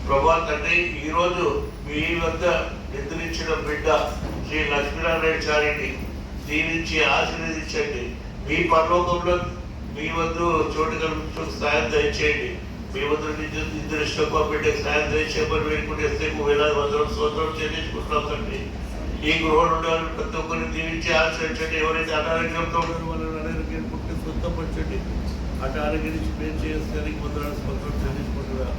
ప్రభా తండ్రి ఈరోజు మీ వద్ద నిద్రించిన బిడ్డ శ్రీ లక్ష్మీనారాయణచారిని దీవించి ఆశీర్వదించండి. మీ పరలోకంలో మీ వద్ద చోటు కల్పించు సాయం దయచేయండి. మీ వద్ద నిద్రిష్టకు బిడ్డకు సాయం దయచేయమని వేడుకుంటే వేలాది వందల స్తోత్రం చెల్లించుకుంటున్నాం తండ్రి. ఈ గృహంలో ఉండాలని ప్రతి ఒక్కరిని దీవించి ఆశ్రయించండి. ఎవరైతే అనారోగ్యంతో ఉన్నారో వాళ్ళని అనారోగ్యాన్ని పుట్టి స్వస్థపరచండి. అనారోగ్యం నుంచి మేము చేస్తానికి వందనాలు స్తోత్రం చెల్లించుకుంటున్నాం.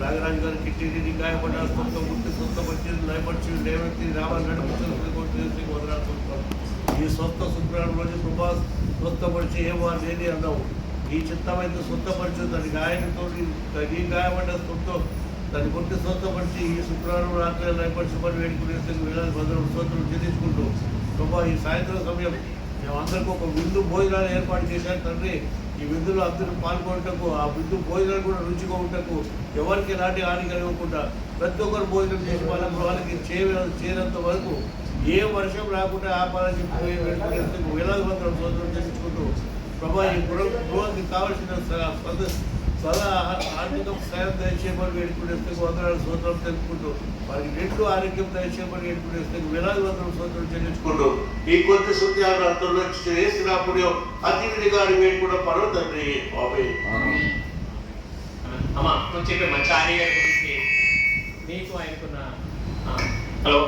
నాగరాజు గారు కిట్టిని గాయపడ్డ స్వస్థం పుట్టి స్వస్థపరిచింది లయపరిచి లేవెత్తి రావాలి నడిపించి వందనాలు స్తోత్రం. ఈ స్వస్థ శుక్రవారం రోజు కృపా స్వస్థపరిచి ఏమో లేని అన్నావు. ఈ చిత్తమైతే స్వస్థపరిచి దాని గాయంతో ఈ గాయపడ్డ స్వస్థం దాన్ని కొట్టి స్వస్థపరిచి ఈ శుక్రవారం రాత్రి లయపరిచి వేడుకునే వేలాది వందల స్తోత్రం చెల్లించుకుంటూ కృపా ఈ సాయంత్రం సమయం మేమందరికీ ఒక విందు భోజనాలు ఏర్పాటు చేశారు తండ్రి. ఈ విందులో అందరూ పాల్గొనటకు ఆ విందు భోజనాలు కూడా రుచిగా ఉండటకు ఎవరికి ఎలాంటి హాని కలగకుండా ప్రతి ఒక్కరు భోజనం చేసి వాళ్ళ గృహానికి చేరేంత వరకు ఏ వర్షం రాకుండా ఆపాలని వేలాది వందల స్తోత్రం చెల్లించుకుంటూ ప్రభా ఈ గృహానికి కావాల్సిన సదా ఆర్థిక సాయం దయచేయమని వేడుకునే వందనాలు స్తోత్రం తెలుపుకుంటూ వారికి రెండు ఆరోగ్యం దయచేయమని వేడుకునే వేలాది వందల స్తోత్రం చెల్లించుకుంటూ ఈ కొత్త శుద్ధార్థంలో చేసినప్పుడు అతిథిగా వేడుకున్న పర్వ తండ్రి అమ్మా నువ్వు చెప్పే మంచి ఆర్య గారి గురించి నీకు ఆయనకున్న హలో